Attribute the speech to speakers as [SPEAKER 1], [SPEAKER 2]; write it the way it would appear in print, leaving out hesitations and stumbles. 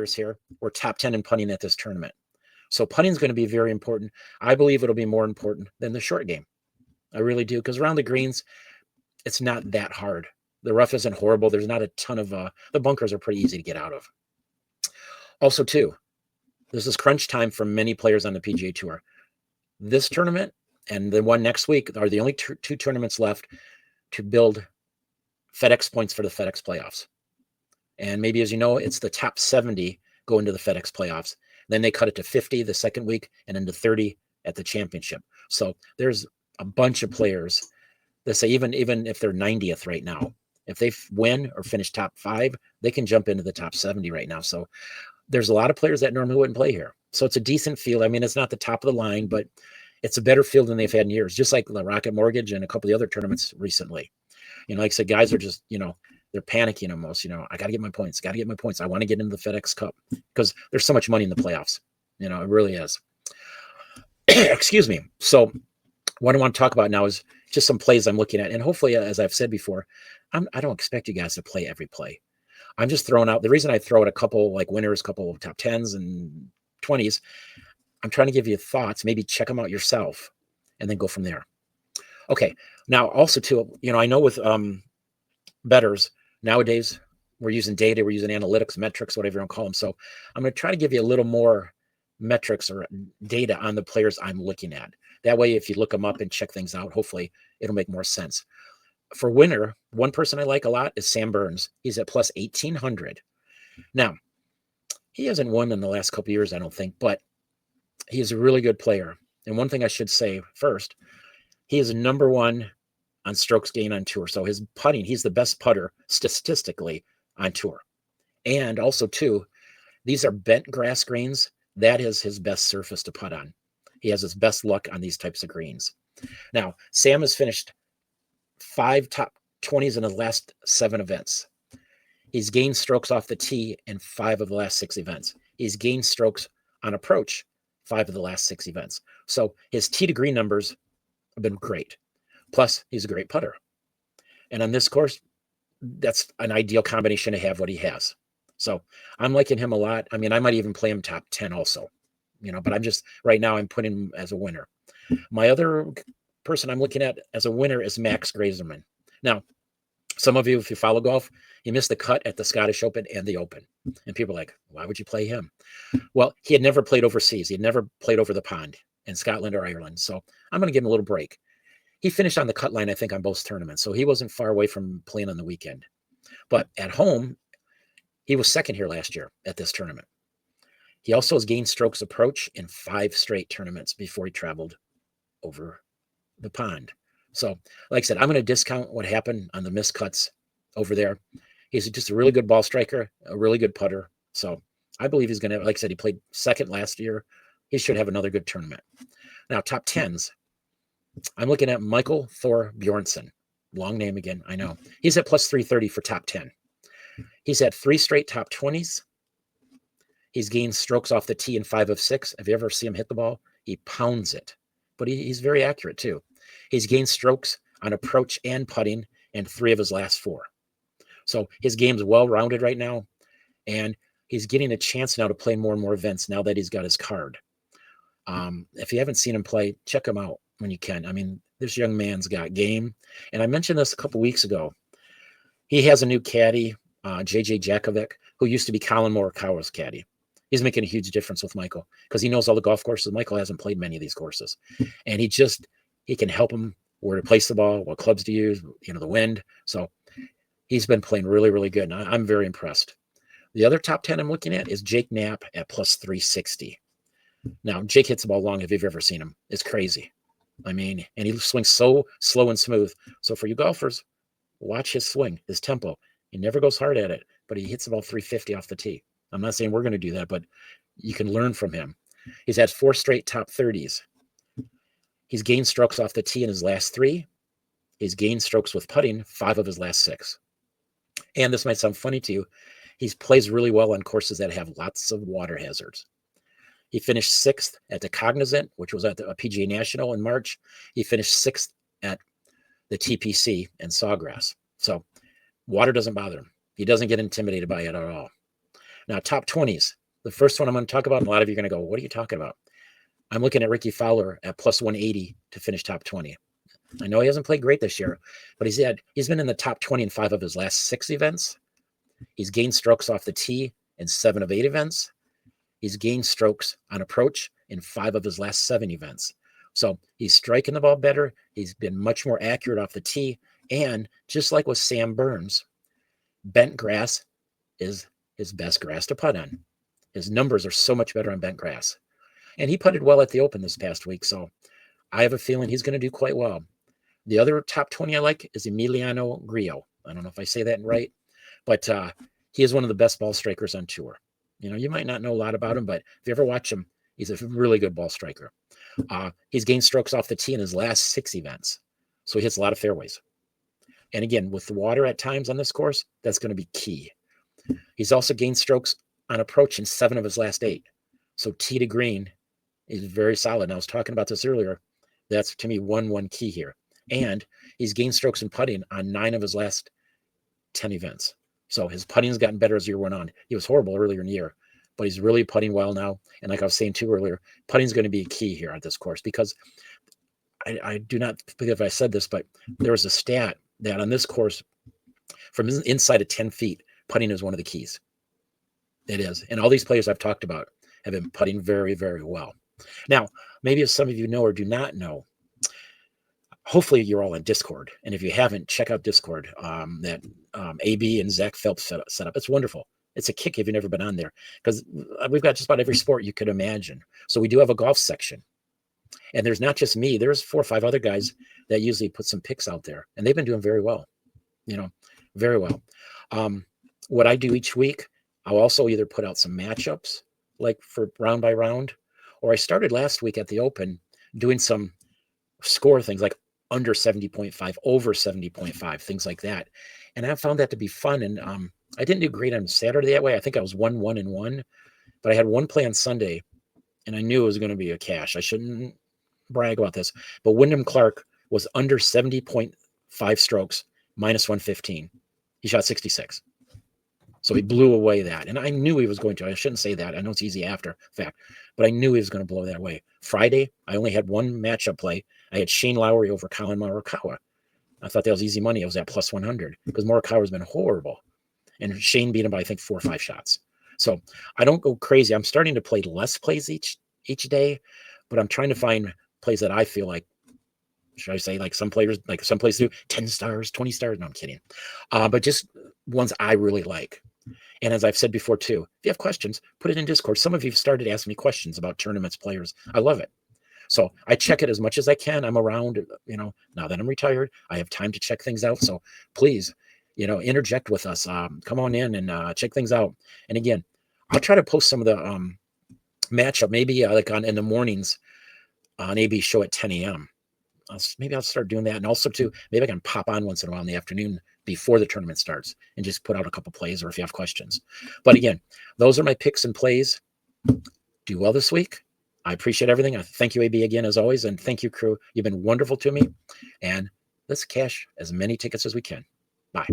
[SPEAKER 1] years here were top 10 in putting at this tournament. So putting is going to be very important. I believe it'll be more important than the short game. I really do, because around the greens, it's not that hard. The rough isn't horrible. There's not a ton of the bunkers are pretty easy to get out of. Also, too, this is crunch time for many players on the PGA Tour. This tournament and the one next week are the only two tournaments left to build FedEx points for the FedEx playoffs. And maybe, as you know, it's the top 70 go into the FedEx playoffs. Then they cut it to 50 the second week and then to 30 at the championship. So there's a bunch of players that say even if they're 90th right now, if they win or finish top 5, they can jump into the top 70 right now. So there's a lot of players that normally wouldn't play here. So it's a decent field. I mean, it's not the top of the line, but it's a better field than they've had in years, just like the Rocket Mortgage and a couple of the other tournaments recently. Like I said, guys are just, they're panicking almost. I got to get my points. I want to get into the FedEx Cup because there's so much money in the playoffs. It really is. Excuse me. So what I want to talk about now is just some plays I'm looking at. And hopefully, as I've said before, I don't expect you guys to play every play. I'm just throwing out, the reason I throw out a couple like winners, couple of top 10s and 20s, I'm trying to give you thoughts, maybe check them out yourself and then go from there. Okay. Now also too, I know with bettors nowadays, we're using data, we're using analytics, metrics, whatever you want to call them. So I'm going to try to give you a little more metrics or data on the players I'm looking at. That way, if you look them up and check things out, hopefully it'll make more sense. For winner, one person I like a lot is Sam Burns. He's at plus 1,800. Now, he hasn't won in the last couple of years, I don't think, but he is a really good player. And one thing I should say first, he is number one on strokes gained on tour. So his putting, he's the best putter statistically on tour. And also, too, these are bent grass greens. That is his best surface to putt on. He has his best luck on these types of greens. Now, Sam has finished 5 top 20s in the last 7 events. He's gained strokes off the tee in 5 of the last 6 events. He's gained strokes on approach 5 of the last 6 events. So his tee to green numbers have been great. Plus, he's a great putter. And on this course, that's an ideal combination to have what he has. So I'm liking him a lot. I mean, I might even play him top 10 also, but I'm just, right now I'm putting him as a winner. My other person I'm looking at as a winner is Max Grazerman. Now, some of you, if you follow golf, he missed the cut at the Scottish Open and the Open. And people are like, why would you play him? Well, he had never played overseas. He had never played over the pond in Scotland or Ireland. So I'm going to give him a little break. He finished on the cut line, I think, on both tournaments. So he wasn't far away from playing on the weekend. But at home, he was second here last year at this tournament. He also has gained strokes approach in 5 straight tournaments before he traveled over the pond. So, like I said, I'm going to discount what happened on the missed cuts over there. He's just a really good ball striker, a really good putter. So I believe he's going to, like I said, he played second last year. He should have another good tournament. Now, top 10s. I'm looking at Michael Thor Bjornsson. Long name again, I know. He's at plus 330 for top 10. He's had 3 straight top 20s. He's gained strokes off the tee in 5 of 6. Have you ever seen him hit the ball? He pounds it. But he's very accurate, too. He's gained strokes on approach and putting in 3 of his last 4. So his game's well-rounded right now, and he's getting a chance now to play more and more events now that he's got his card. If you haven't seen him play, check him out when you can. I mean, this young man's got game. And I mentioned this a couple weeks ago. He has a new caddy, JJ Jakovic, who used to be Colin Morikawa's caddy. He's making a huge difference with Michael because he knows all the golf courses. Michael hasn't played many of these courses. And he can help him where to place the ball, what clubs to use, the wind. So he's been playing really, really good. And I'm very impressed. The other top 10 I'm looking at is Jake Knapp at plus 360. Now, Jake hits the ball long if you've ever seen him. It's crazy. I mean, and he swings so slow and smooth. So for you golfers, watch his swing, his tempo. He never goes hard at it, but he hits the ball 350 off the tee. I'm not saying we're going to do that, but you can learn from him. He's had 4 straight top 30s. He's gained strokes off the tee in his last 3. He's gained strokes with putting 5 of his last 6. And this might sound funny to you. He plays really well on courses that have lots of water hazards. He finished 6th at the Cognizant, which was at the PGA National in March. He finished 6th at the TPC in Sawgrass. So water doesn't bother him. He doesn't get intimidated by it at all. Now, top 20s. The first one I'm going to talk about, and a lot of you are going to go, what are you talking about? I'm looking at Ricky Fowler at plus 180 to finish top 20. I know he hasn't played great this year, but he's been in the top 20 in 5 of his last 6 events. He's gained strokes off the tee in 7 of 8 events. He's gained strokes on approach in 5 of his last 7 events. So he's striking the ball better. He's been much more accurate off the tee. And just like with Sam Burns, bent grass is his best grass to putt on. His numbers are so much better on bent grass. And he putted well at the Open this past week. So I have a feeling he's going to do quite well. The other top 20 I like is Emiliano Grillo. I don't know if I say that right, but he is one of the best ball strikers on tour. You might not know a lot about him, but if you ever watch him, he's a really good ball striker. He's gained strokes off the tee in his last 6 events. So he hits a lot of fairways. And again, with the water at times on this course, that's going to be key. He's also gained strokes on approach in 7 of his last 8. So tee to green is very solid. And I was talking about this earlier. That's, to me, one key here. And he's gained strokes in putting on 9 of his last 10 events. So his putting has gotten better as the year went on. He was horrible earlier in the year, but he's really putting well now. And like I was saying too earlier, putting is going to be a key here at this course, because I do not forget if I said this, but there was a stat that on this course, from inside of 10 feet, putting is one of the keys. It is. And all these players I've talked about have been putting very, very well. Now, maybe as some of you know or do not know, hopefully you're all on Discord. And if you haven't, check out Discord that AB and Zach Phelps set up. It's wonderful. It's a kick if you've never been on there, because we've got just about every sport you could imagine. So we do have a golf section. And there's not just me. There's 4 or 5 other guys that usually put some picks out there. And they've been doing very well, very well. What I do each week, I'll also either put out some matchups, like for round by round, or I started last week at the Open doing some score things like under 70.5, over 70.5, things like that. And I found that to be fun. And I didn't do great on Saturday that way. I think I was 1-1-1, but I had one play on Sunday, and I knew it was going to be a cash. I shouldn't brag about this, but Wyndham Clark was under 70.5 strokes, minus 115. He shot 66. So he blew away that. And I knew he was going to. I shouldn't say that. I know it's easy after fact, but I knew he was going to blow that away. Friday, I only had one matchup play. I had Shane Lowry over Colin Morikawa. I thought that was easy money. I was at plus 100 because Morikawa's been horrible. And Shane beat him by, I think, 4 or 5 shots. So I don't go crazy. I'm starting to play less plays each day, but I'm trying to find plays that I feel like, should I say, like some players do 10 stars, 20 stars. No, I'm kidding. But just ones I really like. And as I've said before, too, if you have questions, put it in Discord. Some of you have started asking me questions about tournaments, players. I love it. So I check it as much as I can. I'm around, now that I'm retired, I have time to check things out. So please, interject with us. Come on in and check things out. And again, I'll try to post some of the matchup, maybe like in the mornings on AB's show at 10 a.m. Maybe I'll start doing that. And also, too, maybe I can pop on once in a while in the afternoon before the tournament starts and just put out a couple plays, or if you have questions. But again, those are my picks and plays. Do well this week. I appreciate everything. I thank you, AB, again, as always. And thank you, crew. You've been wonderful to me. And let's cash as many tickets as we can. Bye.